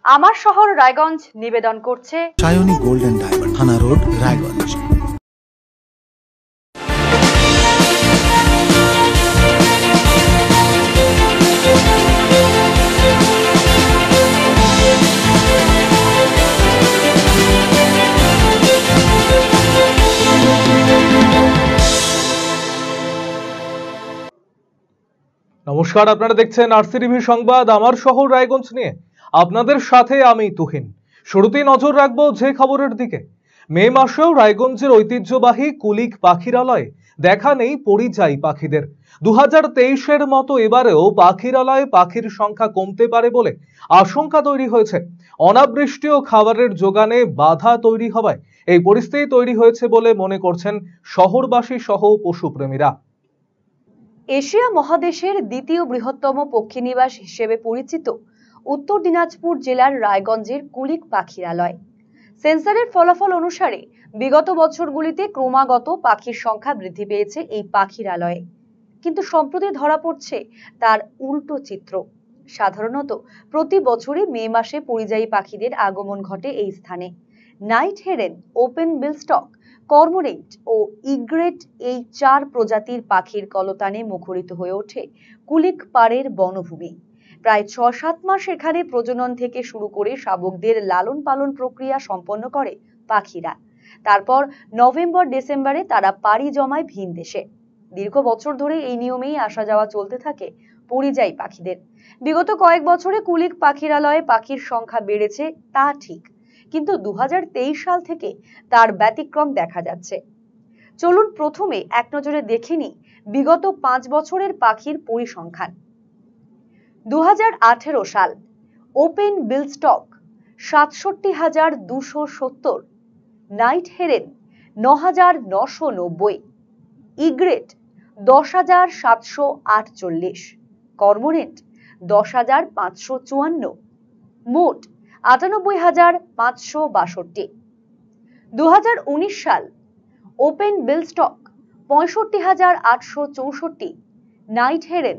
আমার শহর রায়গঞ্জ নিবেদন করছে সায়নী গোল্ড এন্ড ডায়মন্ড, থানা রোড, রায়গঞ্জ। নমস্কার, আপনারা দেখছেন আরসিটিভি সংবাদ আমার শহর রায়গঞ্জ নিয়ে। আপনাদের সাথে আমি তুহিন। শুরুতেই নজর রাখবো যে খবরের দিকে। মে মাসেও রায়গঞ্জের ঐতিহ্যবাহী কুলিক পাখিরালয়ে দেখা নেই পরিযায়ী পাখিদের। 2023-এর মতো এবারেও পাখিরালয়ে পাখির সংখ্যা কমতে পারে বলে আশঙ্কা তৈরি হয়েছে। অনাবৃষ্টি ও খাবারের যোগানে বাধা তৈরি হওয়ায় এই পরিস্থিতি তৈরি হয়েছে বলে মনে করছেন শহরবাসী সহ পশুপ্রেমীরা। এশিয়া মহাদেশের দ্বিতীয় বৃহত্তম পক্ষীনিবাস হিসেবে পরিচিত উত্তর দিনাজপুর জেলার রায়গঞ্জের কুলিক পাখিরালয়। সেন্সারের ফলাফল অনুসারে বিগত বছরগুলিতে ক্রমাগত পাখির সংখ্যা বৃদ্ধি পেয়েছে এই পাখিরালয়ে, কিন্তু সম্প্রতি ধরা পড়ছে তার উল্টো চিত্র। সাধারণত প্রতি বছরই মে মাসে পরিযায়ী পাখিদের আগমন ঘটে এই স্থানে। নাইট হেরেন, ওপেন বিল স্টক, কর্মোরেন্ট ও ইগ্রেট এই 4 প্রজাতির পাখির কলতানে মুখরিত হয়ে ওঠে কুলিক পাড়ের বনভূমি। প্রায় 6-7 মাস এখানে প্রজনন থেকে শুরু করে শাবকদের লালন পালন প্রক্রিয়া সম্পন্ন করে পাখিরা। তারপর নভেম্বর-ডিসেম্বরে তারা পাড়ি জমায় ভিন দেশে। দীর্ঘ বছর ধরে এই নিয়মেই আসা যাওয়া চলতে থাকে পরিযায়ী পাখিদের। বিগত কয়েক বছরে কুলিক পাখিরালয়ে পাখির সংখ্যা বেড়েছে তা ঠিক, কিন্তু 2023 সাল থেকে তার ব্যতিক্রম দেখা যাচ্ছে। চলুন প্রথমে এক নজরে দেখে নিই বিগত 5 বছরের পাখির পরিসংখ্যান। 2018 সাল open bill stork 67,270, night heron 9,990, egret 10,748, cormorant 10,554, মোট 98,562। 2019 সাল open bill stork 65,864, night heron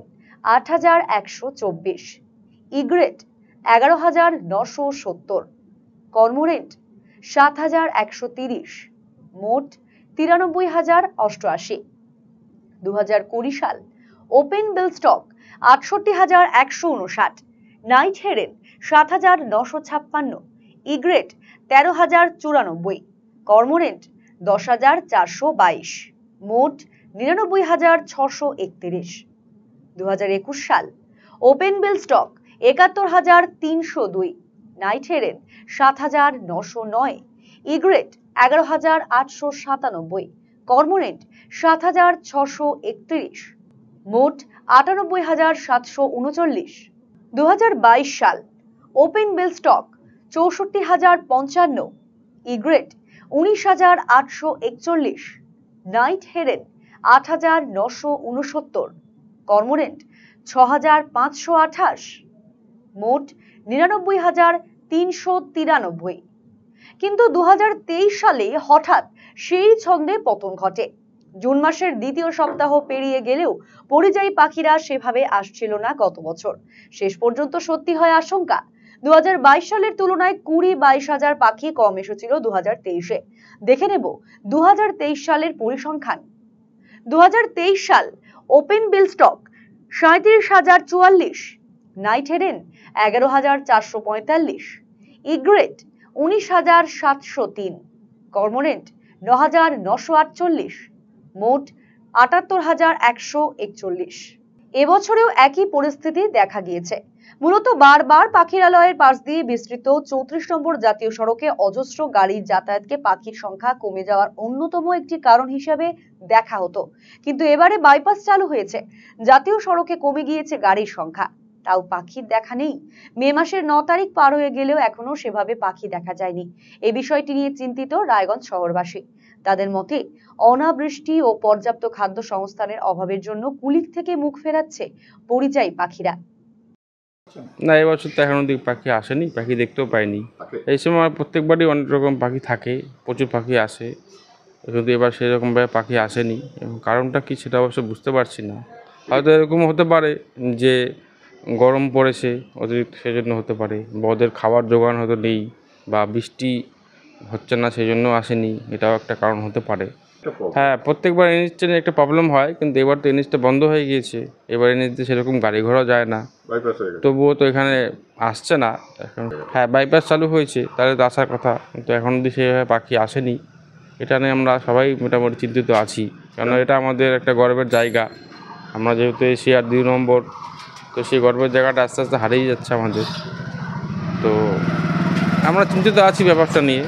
8,124, egret 11,970, cormorant 7,130, মোট 93,088। 2020 সাল open bill stork 68,159, night heron 7,956, egret 13,094, cormorant 10,422, মোট 99,631। 2021 সাল open bill stork 71,302, night heron 7,909, egret 11,897, cormorant 7,631, মোট 98,739। 2022 সাল open bill stork 64,055, egret 19,841, night হেরেন 8,969, কর্মোরেন্ট 6,528, মোট 99,393। কিন্তু 2023 সালে হঠাৎ সেই ছন্দে পতন ঘটে। জুন মাসের দ্বিতীয় সপ্তাহ পেরিয়ে গেলেও পরিযায়ী পাখিরা সেভাবে আসছিল না গত বছর। শেষ পর্যন্ত সত্যি হয় আশঙ্কা। 2022 সালের তুলনায় 20-22 হাজার পাখি কম এসেছিল 2023-এ। দেখে নেব 2023 সালের পরিসংখ্যান। 2023 সাল open bill stork 37,044, night heron 11,445, egret 19,703, cormorant 9,948, মোট 78,141। এবছরেও একই পরিস্থিতি দেখা গিয়েছে। মূলত বারবার পাখিরালয়ের পাশ দিয়ে বিস্তৃত 34 নম্বর জাতীয় সড়কে অজস্র গাড়ির যাতায়াতকে পাখির সংখ্যা কমে যাওয়ার অন্যতম একটি কারণ হিসেবে দেখা হতো, কিন্তু এবারে বাইপাস চালু হয়েছে, জাতীয় সড়কে কমে গিয়েছে গাড়ির সংখ্যা, তাও পাখির দেখা নেই। মে মাসের 9 তারিখ পার হয়ে গেলেও এখনো সেভাবে পাখি দেখা যায়নি। এই বিষয়টি নিয়ে চিন্তিত রায়গঞ্জ শহরবাসী। তাদের মতে অনাবৃষ্টি ও পর্যাপ্ত খাদ্য সংস্থানের অভাবের জন্য কুলিক থেকে মুখ ফেরাচ্ছে পরিযায়ী পাখিরা। না, এবছর তো এখন অব্দি পাখি আসেনি, পাখি দেখতেও পাইনি। এই সময় প্রত্যেকবারই অনেক রকম পাখি থাকে, প্রচুর পাখি আসে, কিন্তু এবার সেরকমভাবে পাখি আসেনি। এবং কারণটা কি সেটা অবশ্য বুঝতে পারছি না। হয়তো এরকম হতে পারে যে গরম পড়েছে অতিরিক্ত, সেজন্য হতে পারে, বা ওদের খাবার জোগান হয়তো নেই, বা বৃষ্টি হচ্ছে না সেজন্য আসেনি, এটাও একটা কারণ হতে পারে। হ্যাঁ, প্রত্যেকবার এনএইচটা নিয়ে একটা প্রবলেম হয়, কিন্তু এবার তো এনএইচটা বন্ধ হয়ে গিয়েছে, এবার এনএইচতে সেরকম গাড়ি ঘোড়া যায় না, তবুও তো এখানে আসছে না এখন। হ্যাঁ, বাইপাস চালু হয়েছে, তাহলে তো আসার কথা, কিন্তু এখন অবধি সেভাবে পাখি আসেনি। এটা নিয়ে আমরা সবাই মোটামুটি চিন্তিত আছি, কারণ এটা আমাদের একটা গর্বের জায়গা। আমরা যেহেতু এশিয়ার 2 নম্বর, তো সেই গর্বের জায়গাটা আস্তে আস্তে হারিয়ে যাচ্ছে আমাদের। তো আমরা চিন্তিত আছি ব্যাপারটা নিয়ে,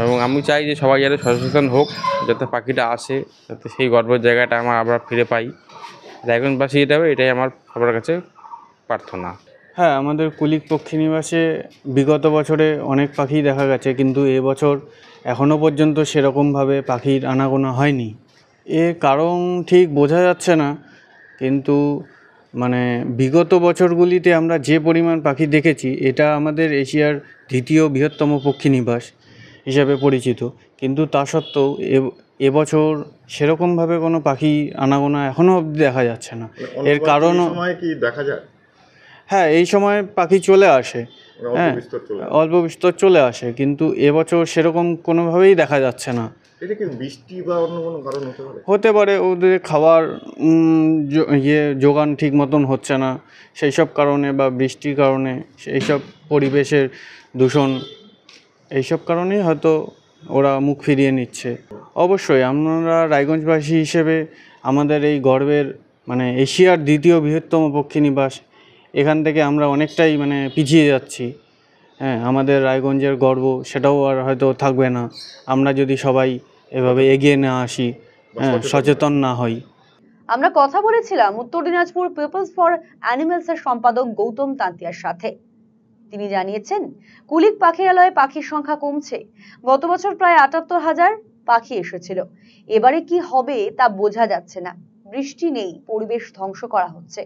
এবং আমি চাই যে সবাই যাতে সচেতন হোক, যাতে পাখিটা আসে, যাতে সেই গর্বের জায়গাটা আমরা ফিরে পাই। রায়গঞ্জবাসী এটাই আমার সবার কাছে প্রার্থনা। হ্যাঁ, আমাদের কুলিক পক্ষী নিবাসে বিগত বছরে অনেক পাখি দেখা গেছে, কিন্তু এবছর এখনও পর্যন্ত সেরকমভাবে পাখির আনাগোনা হয়নি। এর কারণ ঠিক বোঝা যাচ্ছে না, কিন্তু মানে বিগত বছরগুলিতে আমরা যে পরিমাণ পাখি দেখেছি, এটা আমাদের এশিয়ার 2য় বৃহত্তম পক্ষী নিবাস হিসাবে পরিচিত। কিন্তু তা সত্ত্বেও এবছর সেরকমভাবে কোনো পাখি আনাগোনা এখনও অবধি দেখা যাচ্ছে না। এর কারণও কি দেখা যায়? হ্যাঁ, এই সময় পাখি চলে আসে, হ্যাঁ অল্প বিস্তর চলে আসে, কিন্তু এবছর সেরকম কোনোভাবেই দেখা যাচ্ছে না। এটা কি বৃষ্টি বা অন্য কোনো কারণ হতে পারে? হতে পারে ওদের খাবার জোগান ঠিক মতন হচ্ছে না, সেই সব কারণে, বা বৃষ্টির কারণে, সেই সব পরিবেশের দূষণ, এইসব কারণেই হয়তো ওরা মুখ ফিরিয়ে নিচ্ছে। অবশ্যই আমরা রায়গঞ্জবাসী হিসেবে আমাদের এই গর্বের মানে এশিয়ার 2য় বৃহত্তম পক্ষী নিবাস, এখান থেকে আমরা অনেকটাই মানে পিছিয়ে যাচ্ছি। হ্যাঁ, আমাদের রায়গঞ্জের গর্ব সেটাও আর হয়তো থাকবে না আমরা যদি সবাই এভাবে এগিয়ে না আসি, হ্যাঁ সচেতন না হই। আমরা কথা বলেছিলাম উত্তর দিনাজপুর পিপলস ফর অ্যানিমেলসের সম্পাদক গৌতম তান্তিয়ার সাথে। তিনি জানিয়েছেন, কুলিক পাখিরালয়ে পাখির সংখ্যা কমছে। গত বছর প্রায় ৭৮,০০০ পাখি এসেছিল, এবারে কি হবে তা বোঝা যাচ্ছে না। বৃষ্টি নেই, পরিবেশ ধ্বংস করা হচ্ছে।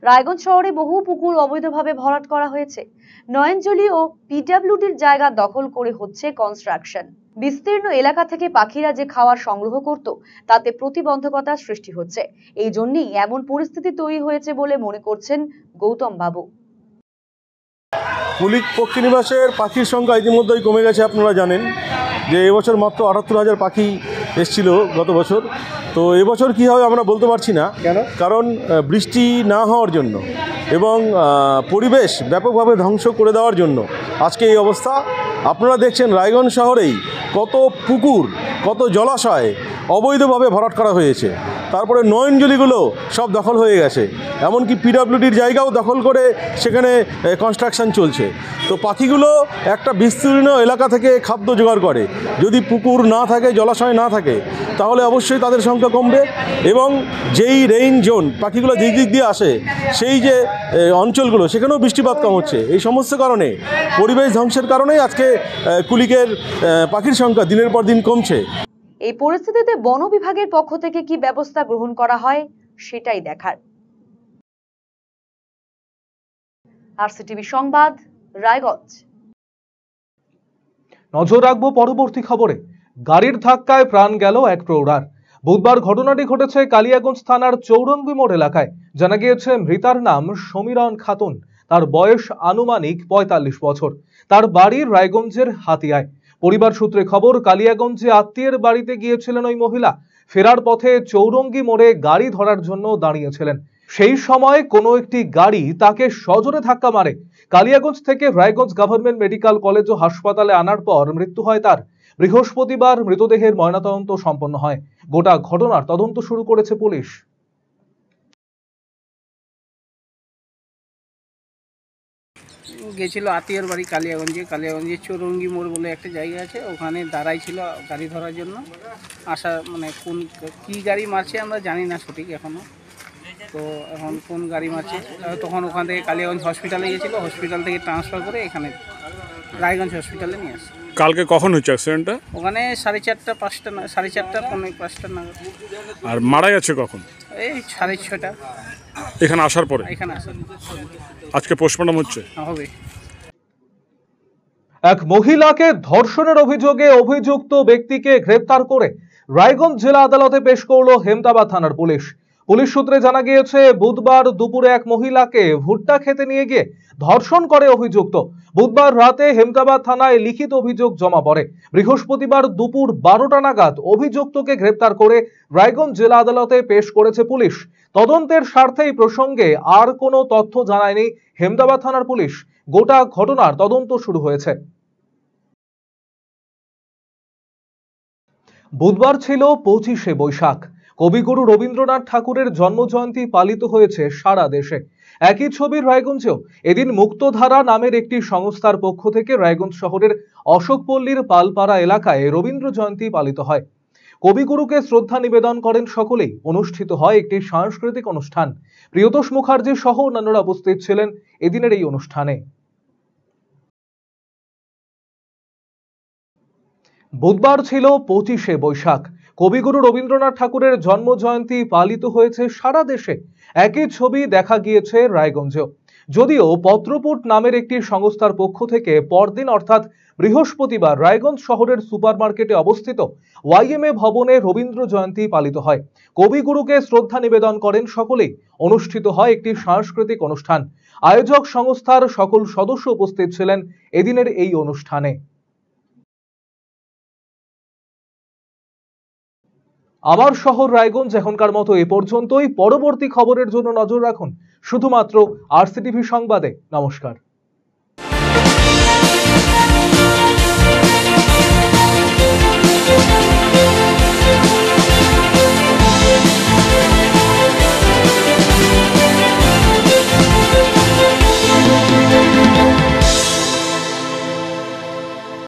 রায়গঞ্জ শহরে বহু পুকুর অবৈধভাবে ভরাট করা হয়েছে। নয়নজলি ও পিডব্লিউডির জায়গা দখল করে হচ্ছে কনস্ট্রাকশন। বিস্তীর্ণ এলাকা থেকে পাখিরা যে খাবার সংগ্রহ করত, তাতে প্রতিবন্ধকতার সৃষ্টি হচ্ছে। এই জন্যই এমন পরিস্থিতি তৈরি হয়েছে বলে মনে করছেন গৌতম বাবু। কুলিক পক্ষী নিবাসের পাখির সংখ্যা ইতিমধ্যেই কমে গেছে। আপনারা জানেন যে এবছর মাত্র ৭৮,০০০ পাখি এসেছিল গত বছর। তো এবছর কী হবে আমরা বলতে পারছি না, কারণ বৃষ্টি না হওয়ার জন্য এবং পরিবেশ ব্যাপকভাবে ধ্বংস করে দেওয়ার জন্য আজকে এই অবস্থা। আপনারা দেখছেন রায়গঞ্জ শহরেই কত পুকুর, কত জলাশয় অবৈধভাবে ভরাট করা হয়েছে। তারপরে নয়নজলিগুলো সব দখল হয়ে গেছে, এমনকি পিডব্লিউডির জায়গাও দখল করে সেখানে কনস্ট্রাকশন চলছে। তো পাখিগুলো একটা বিস্তীর্ণ এলাকা থেকে খাদ্য জোগাড় করে। যদি পুকুর না থাকে, জলাশয় না থাকে, তাহলে অবশ্যই তাদের সংখ্যা কমবে। এবং যেই রেইন জোন পাখিগুলো যেই দিক দিয়ে আসে, সেই যে অঞ্চলগুলো, সেখানেও বৃষ্টিপাত কম হচ্ছে। এই সমস্ত কারণে, পরিবেশ ধ্বংসের কারণেই আজকে কুলিকের পাখির সংখ্যা দিনের পর দিন কমছে। এই পরিস্থিতিতে বন বিভাগের পক্ষ থেকে কি ব্যবস্থা গ্রহণ করা হয় সেটাই দেখার। আরসিটিভি সংবাদ, রায়গঞ্জ। নজর রাখবো পরবর্তী খবরে। গাড়ির ধাক্কায় প্রাণ গেল এক প্রৌঢ়ার। বুধবার ঘটনাটি ঘটেছে কালিয়াগঞ্জ থানার চৌরঙ্গি মোড় এলাকায়। জানা গিয়েছে মৃতার নাম সমীরণ খাতুন। তার বয়স আনুমানিক ৪৫ বছর। তার বাড়ি রায়গঞ্জের হাতিয়ায়। পরিবার সূত্রে খবর, কালিয়াগঞ্জে আত্মীয়ের বাড়িতে গিয়েছিলেন ওই মহিলা। ফেরার পথে চৌরঙ্গি মোড়ে গাড়ি ধরার জন্য দাঁড়িয়েছিলেন। সেই সময় কোনো একটি গাড়ি তাকে সজোরে ধাক্কা মারে। কালিয়াগঞ্জ থেকে রায়গঞ্জ গভর্নমেন্ট মেডিকেল কলেজ ও হাসপাতালে আনার পর মৃত্যু হয় তার। বৃহস্পতিবার মৃতদেহের ময়নাতদন্ত সম্পন্ন হয়। গোটা ঘটনার তদন্ত শুরু করেছে পুলিশ। গেছিল আত্মীয়র বাড়ি কালিয়াগঞ্জে চৌরঙ্গি মোড় বলে একটা জায়গা আছে, ওখানে দাঁড়াই ছিল গাড়ি ধরার জন্য। আসা মানে কি গাড়ি মারছে আমরা জানি না সঠিক এখনো। তো এখন কোন গাড়ি মারছে, তখন ওখান থেকে কালিয়াগঞ্জ হসপিটালে গিয়েছিল, হসপিটাল থেকে ট্রান্সফার করে এখানে রায়গঞ্জ হসপিটালে নিয়ে আসে। কালকে কখন হচ্ছে অ্যাক্সিডেন্টটা? ওখানে 4:30 5টা, 4:30 5:45 নাগাদ। আর মারা গেছে কখন? এই 6:30। এখানে আসার পরে? এখানে আসা। আজকে পোস্টমর্টম হচ্ছে? হবে। এক মহিলাকে ধর্ষণের অভিযোগে অভিযুক্ত ব্যক্তিকে গ্রেফতার করে রায়গঞ্জ জেলা আদালতে পেশ করল হেমতাবাদ থানার পুলিশ। পুলিশ সূত্রে জানা গিয়েছে, বুধবার দুপুরে এক মহিলাকে ভুট্টা খেতে নিয়ে গিয়ে ধর্ষণ করে অভিযুক্ত। বুধবার রাতে হেমতাবাদ থানায় লিখিত অভিযোগ জমা পড়ে। বৃহস্পতিবার দুপুর 12টা নাগাদ অভিযুক্তকে গ্রেপ্তার করে রায়গঞ্জ জেলা আদালতে পেশ করেছে পুলিশ। তদন্তের স্বার্থে এই প্রসঙ্গে আর কোনো তথ্য জানায়নি হেমতাবাদ থানার পুলিশ। গোটা ঘটনার তদন্ত শুরু হয়েছে। বুধবার ছিল 25শে বৈশাখ। কবিগুরু রবীন্দ্রনাথ ঠাকুরের জন্মজয়ন্তী পালিত হয়েছে সারা দেশে। একই ছবির রায়গঞ্জেও এদিন মুক্তধারা নামের একটি সংস্থার পক্ষ থেকে রায়গঞ্জ শহরের অশোকপল্লীর পালপাড়া এলাকায় রবীন্দ্র জয়ন্তী পালিত হয়। কবিগুরুকে শ্রদ্ধা নিবেদন করেন সকলেই। অনুষ্ঠিত হয় একটি সাংস্কৃতিক অনুষ্ঠান। প্রিয়তোষ মুখার্জি সহ অন্যান্যরা উপস্থিত ছিলেন এদিনের এই অনুষ্ঠানে। বুধবার ছিল 25শে বৈশাখ। কবিগুরু রবীন্দ্রনাথ ঠাকুরের জন্মজয়ন্তী পালিত হয়েছে সারা দেশে। একই ছবি দেখা গিয়েছে রায়গঞ্জেও। যদিও পত্রপুট নামের একটি সংস্থার পক্ষ থেকে পরদিন অর্থাৎ বৃহস্পতিবার রায়গঞ্জ শহরের সুপারমার্কেটে অবস্থিত ওয়াইএমএ ভবনে রবীন্দ্র জয়ন্তী পালিত হয়। কবিগুরুকে শ্রদ্ধা নিবেদন করেন সকলেই। অনুষ্ঠিত হয় একটি সাংস্কৃতিক অনুষ্ঠান। আয়োজক সংস্থার সকল সদস্য উপস্থিত ছিলেন এদিনের এই অনুষ্ঠানে। আমার শহর রায়গঞ্জ এখনকার মতো এ পর্যন্তই। পরবর্তী খবরের জন্য নজর রাখুন শুধুমাত্র আরসিটিভি সংবাদে। নমস্কার।